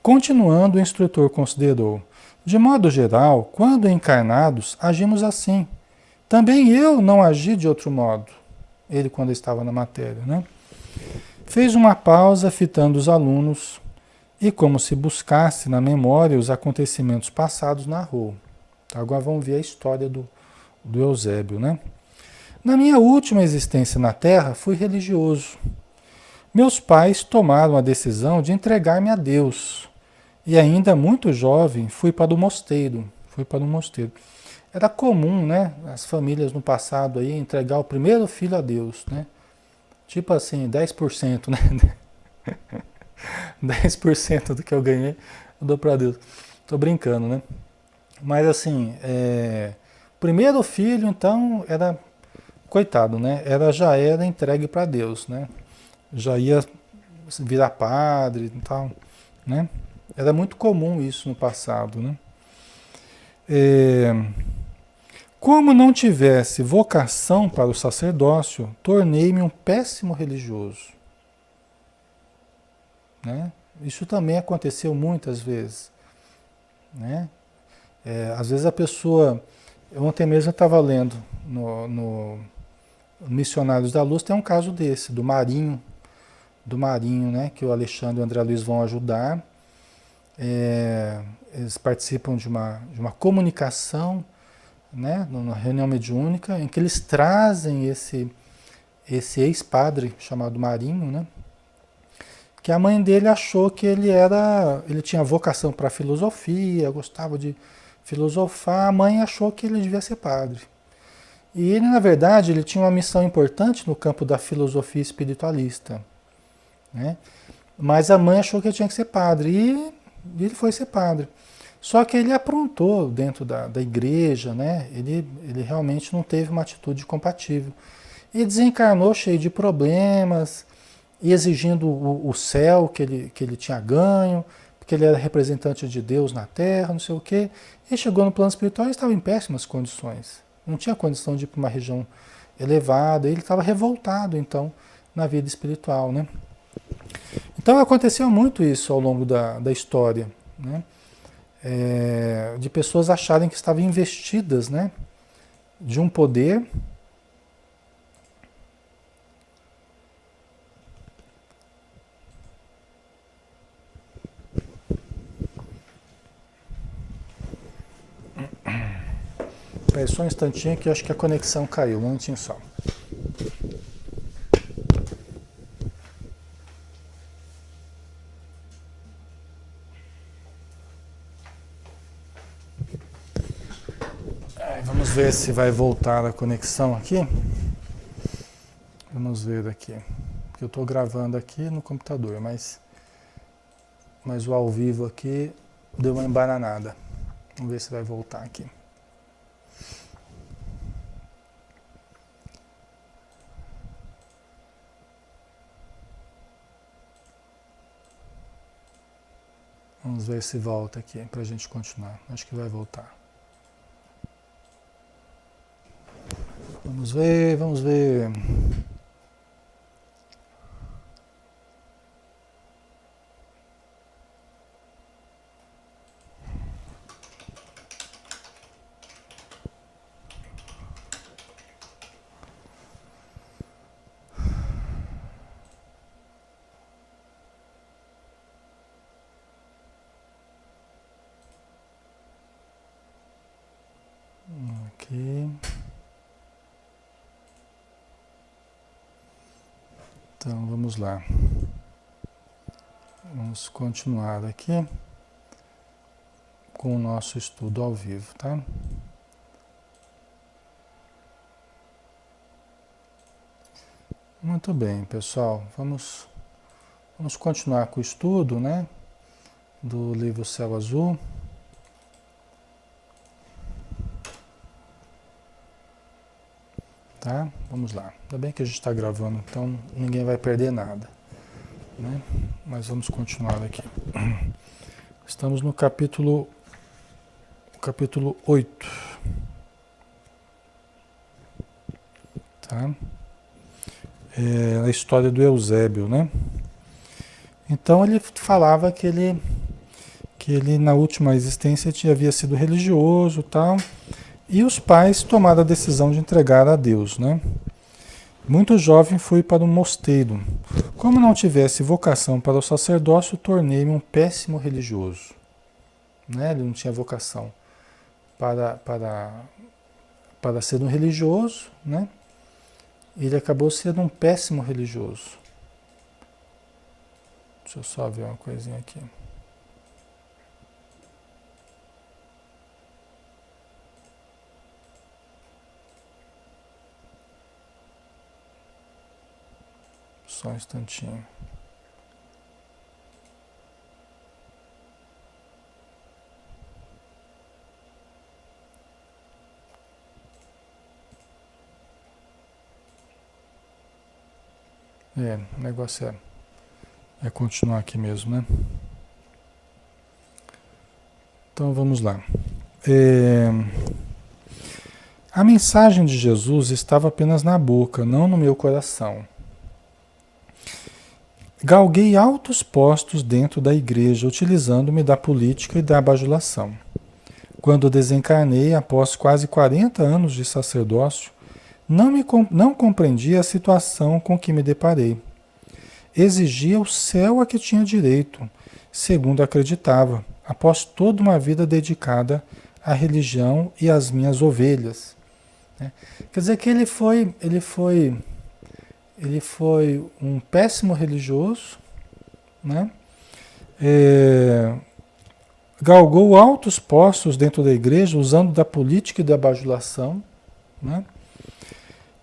Continuando, o instrutor considerou: de modo geral, quando encarnados, agimos assim. Também eu não agi de outro modo. Ele quando estava na matéria, né? Fez uma pausa, fitando os alunos, e como se buscasse na memória os acontecimentos passados, narrou. Agora vamos ver a história do Eusébio, né? Na minha última existência na Terra, fui religioso. Meus pais tomaram a decisão de entregar-me a Deus. E ainda muito jovem, fui para o mosteiro. Fui para o mosteiro. Era comum, né? As famílias no passado aí entregar o primeiro filho a Deus, né? Tipo assim, 10%, né? 10% do que eu ganhei, eu dou para Deus. Tô brincando, né? Mas assim, primeiro filho, então, era, coitado, né? Já era entregue para Deus, né? Já ia virar padre e tal, né? Era muito comum isso no passado, né? É, como não tivesse vocação para o sacerdócio, tornei-me um péssimo religioso, né? Isso também aconteceu muitas vezes, né? Às vezes a pessoa... Ontem mesmo eu estava lendo no Missionários da Luz, tem um caso desse, do Marinho, né? Que o Alexandre e o André Luiz vão ajudar. Eles participam de uma comunicação, né? Numa reunião mediúnica, em que eles trazem esse ex-padre chamado Marinho, né? Que a mãe dele achou que ele tinha vocação para filosofia, gostava de filosofar. A mãe achou que ele devia ser padre. E ele, na verdade, ele tinha uma missão importante no campo da filosofia espiritualista, né? Mas a mãe achou que ele tinha que ser padre e ele foi ser padre. Só que ele aprontou dentro da igreja, né? Ele realmente não teve uma atitude compatível. E desencarnou cheio de problemas, e exigindo o céu que ele tinha ganho, porque ele era representante de Deus na Terra, não sei o quê. E chegou no plano espiritual e estava em péssimas condições. Não tinha condição de ir para uma região elevada. Ele estava revoltado, então, na vida espiritual, né? Então aconteceu muito isso ao longo da história, né? De pessoas acharem que estavam investidas, né? De um poder. Espera só um instantinho que eu acho que a conexão caiu, um momentinho só. Vamos ver se vai voltar a conexão aqui. Vamos ver aqui. Porque eu estou gravando aqui no computador, mas o ao vivo aqui deu uma embananada. Vamos ver se vai voltar aqui. Vamos ver se volta aqui para a gente continuar. Acho que vai voltar. Vamos ver, vamos ver. Aqui. Então vamos lá. Vamos continuar aqui com o nosso estudo ao vivo, tá? Muito bem, pessoal. Vamos continuar com o estudo, né, do livro Céu Azul. Tá? Vamos lá. Ainda bem que a gente está gravando, então ninguém vai perder nada, né? Mas vamos continuar aqui. Estamos no capítulo 8. Tá? É a história do Eusébio, né? Então ele falava que ele na última existência havia sido religioso, tal, e os pais tomaram a decisão de entregar a Deus, né? Muito jovem fui para um mosteiro. Como não tivesse vocação para o sacerdócio, tornei-me um péssimo religioso, né? Ele não tinha vocação para ser um religioso, né? Ele acabou sendo um péssimo religioso. Deixa eu só ver uma coisinha aqui. Só um instantinho. O negócio é continuar aqui mesmo, né? Então vamos lá. A mensagem de Jesus estava apenas na boca, não no meu coração. Galguei altos postos dentro da igreja, utilizando-me da política e da bajulação. Quando desencarnei, após quase 40 anos de sacerdócio, não compreendi a situação com que me deparei. Exigia o céu a que tinha direito, segundo acreditava, após toda uma vida dedicada à religião e às minhas ovelhas. Né? Quer dizer que ele foi um péssimo religioso, né? Galgou altos postos dentro da igreja, usando da política e da bajulação, né?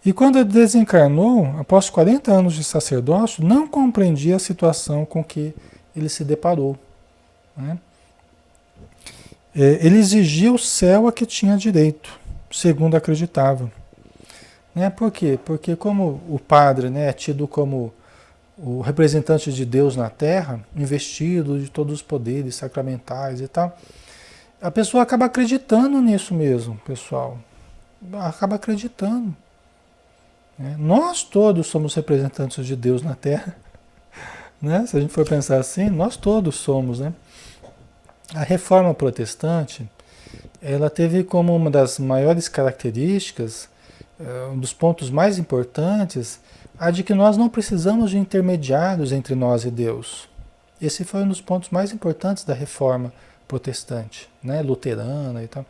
E quando ele desencarnou, após 40 anos de sacerdócio, não compreendia a situação com que ele se deparou, né? Ele exigia o céu a que tinha direito, segundo acreditava. Né? Por quê? Porque como o padre, né, é tido como o representante de Deus na Terra, investido de todos os poderes sacramentais e tal, a pessoa acaba acreditando nisso mesmo, pessoal. Acaba acreditando. Né? Nós todos somos representantes de Deus na Terra. Né? Se a gente for pensar assim, nós todos somos. Né? A Reforma Protestante, ela teve como uma das maiores características, um dos pontos mais importantes, a de que nós não precisamos de intermediários entre nós e Deus. Esse foi um dos pontos mais importantes da Reforma Protestante, né? Luterana e tal.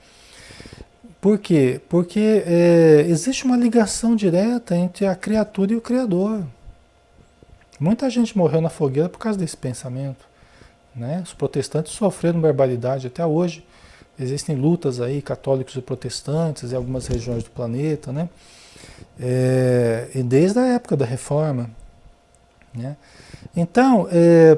Por quê? Porque existe uma ligação direta entre a criatura e o Criador. Muita gente morreu na fogueira por causa desse pensamento. Né? Os protestantes sofreram barbaridade até hoje. Existem lutas aí, católicos e protestantes em algumas regiões do planeta, né? E desde a época da Reforma. Né? Então,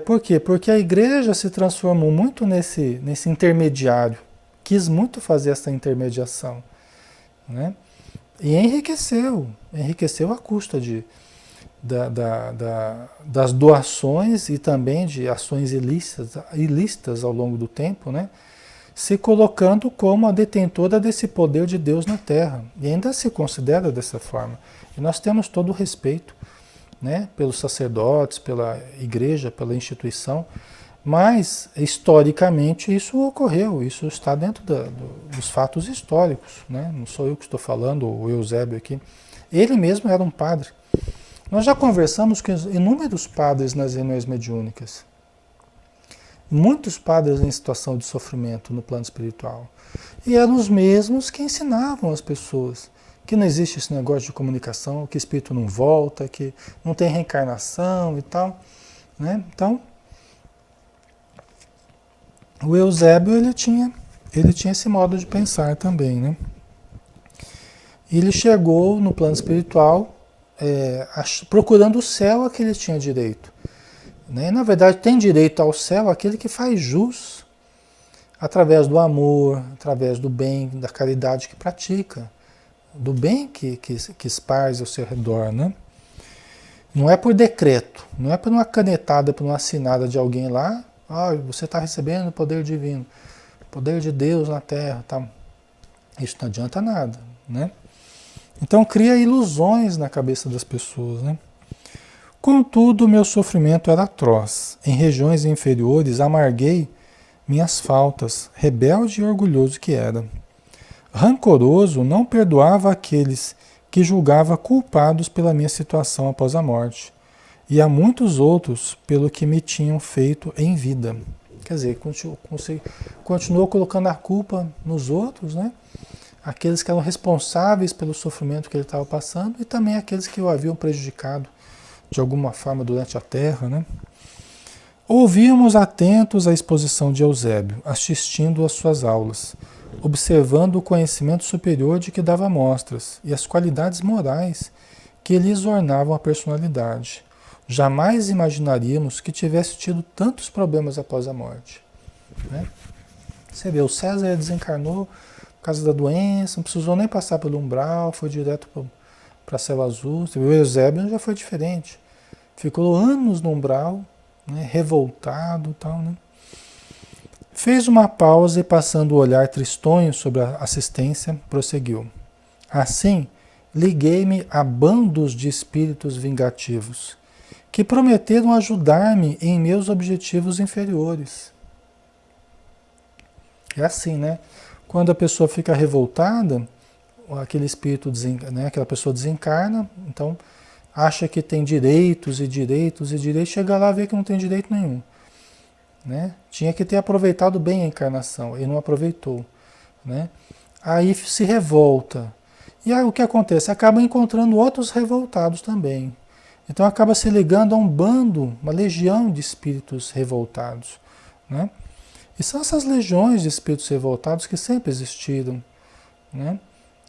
por quê? Porque a igreja se transformou muito nesse intermediário, quis muito fazer essa intermediação. Né? E enriqueceu à custa das doações e também de ações ilícitas ao longo do tempo, né? Se colocando como a detentora desse poder de Deus na Terra. E ainda se considera dessa forma. E nós temos todo o respeito, né, pelos sacerdotes, pela igreja, pela instituição, mas historicamente isso ocorreu, isso está dentro dos fatos históricos. Né? Não sou eu que estou falando, o Eusébio aqui. Ele mesmo era um padre. Nós já conversamos com inúmeros padres nas reuniões mediúnicas. Muitos padres em situação de sofrimento no plano espiritual. E eram os mesmos que ensinavam as pessoas que não existe esse negócio de comunicação, que o espírito não volta, que não tem reencarnação e tal. Né? Então, o Eusébio ele tinha esse modo de pensar também. Né? Ele chegou no plano espiritual procurando o céu a que ele tinha direito. Né? Na verdade, tem direito ao céu aquele que faz jus através do amor, através do bem, da caridade que pratica, do bem que esparge ao seu redor, né? Não é por decreto, não é por uma canetada, por uma assinada de alguém lá, você está recebendo o poder divino, poder de Deus na Terra, tá? Isso não adianta nada, né? Então cria ilusões na cabeça das pessoas, né? Contudo, meu sofrimento era atroz. Em regiões inferiores, amarguei minhas faltas, rebelde e orgulhoso que era. Rancoroso, não perdoava aqueles que julgava culpados pela minha situação após a morte, e a muitos outros pelo que me tinham feito em vida. Quer dizer, continuou colocando a culpa nos outros, né? Aqueles que eram responsáveis pelo sofrimento que ele estava passando e também aqueles que o haviam prejudicado de alguma forma durante a Terra, né? Ouvíamos atentos a exposição de Eusébio, assistindo às suas aulas, observando o conhecimento superior de que dava mostras e as qualidades morais que lhes ornavam a personalidade. Jamais imaginaríamos que tivesse tido tantos problemas após a morte, né? Você vê, o César desencarnou por causa da doença, não precisou nem passar pelo umbral, foi direto para a céu azul. Você vê, o Eusébio já foi diferente. Ficou anos no umbral, né, revoltado e tal, né? Fez uma pausa e, passando o olhar tristonho sobre a assistência, prosseguiu. Assim, liguei-me a bandos de espíritos vingativos, que prometeram ajudar-me em meus objetivos inferiores. É assim, né? Quando a pessoa fica revoltada, aquele espírito, né, aquela pessoa desencarna, então acha que tem direitos e direitos e direitos, chega lá e vê que não tem direito nenhum. Né? Tinha que ter aproveitado bem a encarnação e não aproveitou. Né? Aí se revolta. E aí o que acontece? Acaba encontrando outros revoltados também. Então acaba se ligando a um bando, uma legião de espíritos revoltados. Né? E são essas legiões de espíritos revoltados que sempre existiram. Né?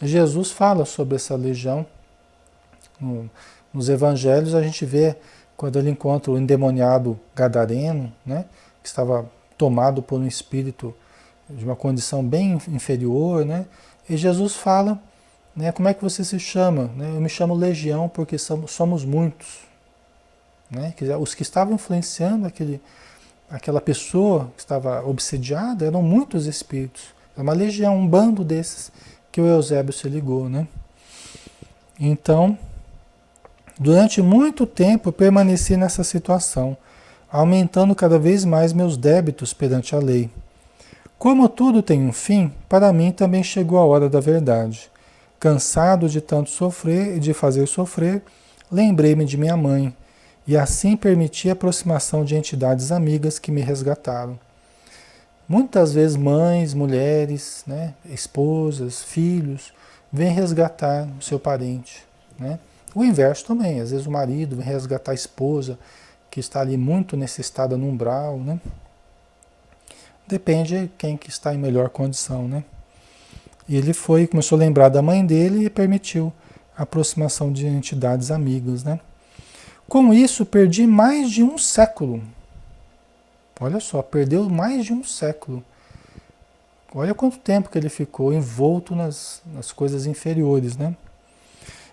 Jesus fala sobre essa legião. Nos evangelhos a gente vê quando ele encontra o endemoniado gadareno, né, que estava tomado por um espírito de uma condição bem inferior, né, e Jesus fala, né, como é que você se chama? Né, eu me chamo Legião porque somos muitos. Né, os que estavam influenciando aquela pessoa que estava obsediada eram muitos espíritos. É uma legião, um bando desses que o Eusébio se ligou. Né? Então, durante muito tempo permaneci nessa situação, aumentando cada vez mais meus débitos perante a lei. Como tudo tem um fim, para mim também chegou a hora da verdade. Cansado de tanto sofrer e de fazer sofrer, lembrei-me de minha mãe, e assim permiti a aproximação de entidades amigas que me resgataram. Muitas vezes mães, mulheres, né, esposas, filhos, vêm resgatar o seu parente, né? O inverso também, às vezes o marido vem resgatar a esposa que está ali muito necessitada no umbral, né? Depende de quem que está em melhor condição, né? E ele começou a lembrar da mãe dele e permitiu a aproximação de entidades amigas, né? Com isso, perdi mais de um século. Olha só, perdeu mais de um século. Olha quanto tempo que ele ficou envolto nas coisas inferiores, né?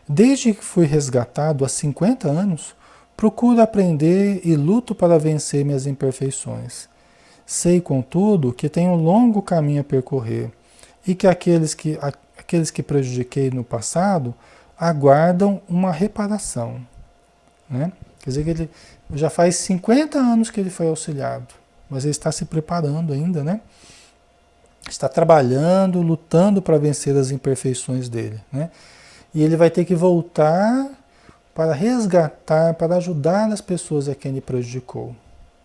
Desde que fui resgatado há 50 anos, procuro aprender e luto para vencer minhas imperfeições. Sei, contudo, que tenho um longo caminho a percorrer e que aqueles que prejudiquei no passado aguardam uma reparação. Né? Quer dizer que ele já faz 50 anos que ele foi auxiliado, mas ele está se preparando ainda, né? Está trabalhando, lutando para vencer as imperfeições dele, né? E ele vai ter que voltar para resgatar, para ajudar as pessoas a quem ele prejudicou.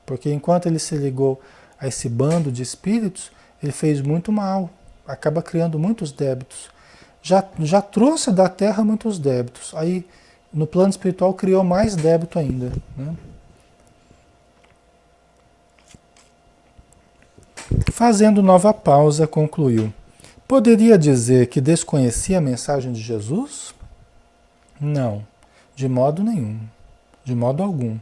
Porque enquanto ele se ligou a esse bando de espíritos, ele fez muito mal, acaba criando muitos débitos. Já trouxe da Terra muitos débitos. Aí, no plano espiritual, criou mais débito ainda. Né? Fazendo nova pausa, concluiu. Poderia dizer que desconhecia a mensagem de Jesus? Não. De modo nenhum, de modo algum.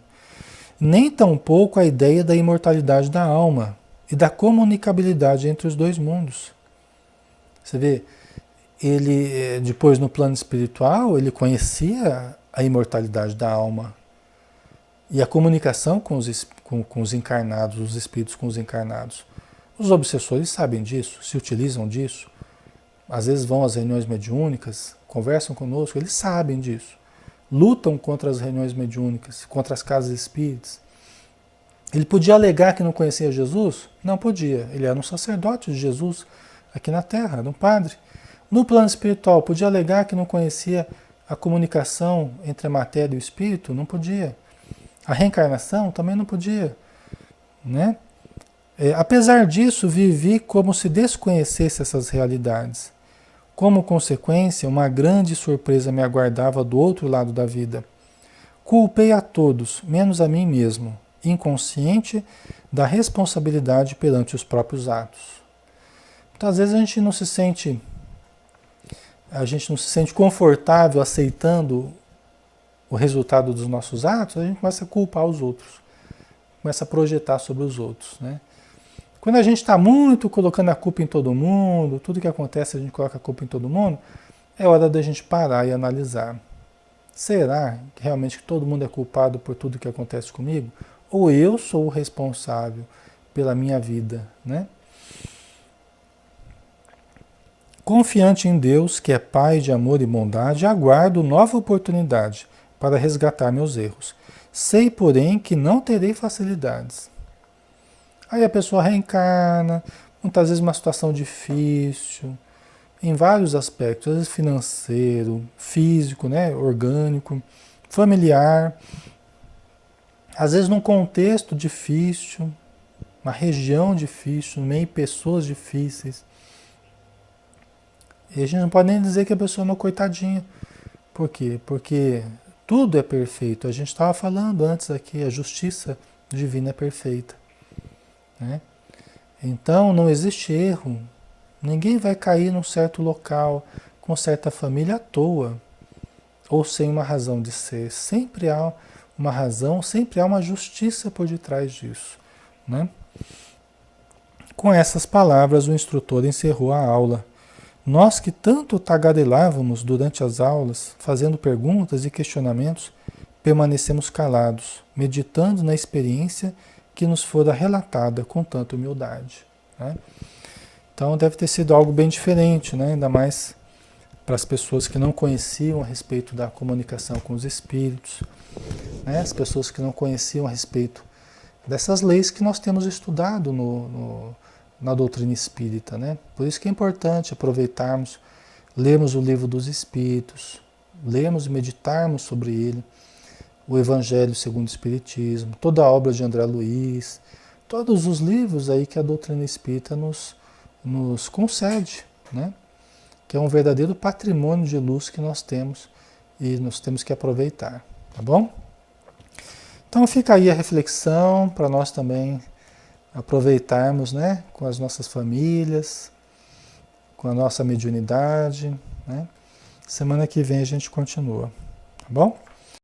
Nem tampouco a ideia da imortalidade da alma e da comunicabilidade entre os dois mundos. Você vê, ele depois no plano espiritual, ele conhecia a imortalidade da alma e a comunicação com os encarnados, os espíritos com os encarnados. Os obsessores sabem disso, se utilizam disso. Às vezes vão às reuniões mediúnicas, conversam conosco, eles sabem disso. Lutam contra as reuniões mediúnicas, contra as casas espíritas. Ele podia alegar que não conhecia Jesus? Não podia. Ele era um sacerdote de Jesus aqui na Terra, era um padre. No plano espiritual, podia alegar que não conhecia a comunicação entre a matéria e o espírito? Não podia. A reencarnação também não podia, né? Apesar disso, vivi como se desconhecesse essas realidades. Como consequência, uma grande surpresa me aguardava do outro lado da vida. Culpei a todos, menos a mim mesmo, inconsciente da responsabilidade perante os próprios atos. Então, às vezes a gente não se sente confortável aceitando o resultado dos nossos atos, a gente começa a culpar os outros, começa a projetar sobre os outros, né? Quando a gente está muito colocando a culpa em todo mundo, tudo que acontece a gente coloca a culpa em todo mundo, é hora da gente parar e analisar. Será que realmente todo mundo é culpado por tudo que acontece comigo? Ou eu sou o responsável pela minha vida, né? Confiante em Deus, que é Pai de amor e bondade, aguardo nova oportunidade para resgatar meus erros. Sei, porém, que não terei facilidades. Aí a pessoa reencarna, muitas vezes uma situação difícil, em vários aspectos, às vezes financeiro, físico, né, orgânico, familiar, às vezes num contexto difícil, uma região difícil, no meio de pessoas difíceis. E a gente não pode nem dizer que a pessoa é uma coitadinha. Por quê? Porque tudo é perfeito. A gente estava falando antes aqui, a justiça divina é perfeita, né? Então não existe erro. Ninguém vai cair num certo local, com certa família à toa, ou sem uma razão de ser. Sempre há uma razão, sempre há uma justiça por detrás disso, né? Com essas palavras, o instrutor encerrou a aula. Nós que tanto tagarelávamos durante as aulas, fazendo perguntas e questionamentos, permanecemos calados, meditando na experiência que nos fora relatada com tanta humildade, né? Então deve ter sido algo bem diferente, né? Ainda mais para as pessoas que não conheciam a respeito da comunicação com os espíritos, né? As pessoas que não conheciam a respeito dessas leis que nós temos estudado na doutrina espírita, né? Por isso que é importante aproveitarmos, lermos o livro dos Espíritos, lermos e meditarmos sobre ele, o Evangelho segundo o Espiritismo, toda a obra de André Luiz, todos os livros aí que a doutrina espírita nos concede, né? Que é um verdadeiro patrimônio de luz que nós temos e nós temos que aproveitar, tá bom? Então fica aí a reflexão para nós também aproveitarmos, né, com as nossas famílias, com a nossa mediunidade, né? Semana que vem a gente continua, tá bom?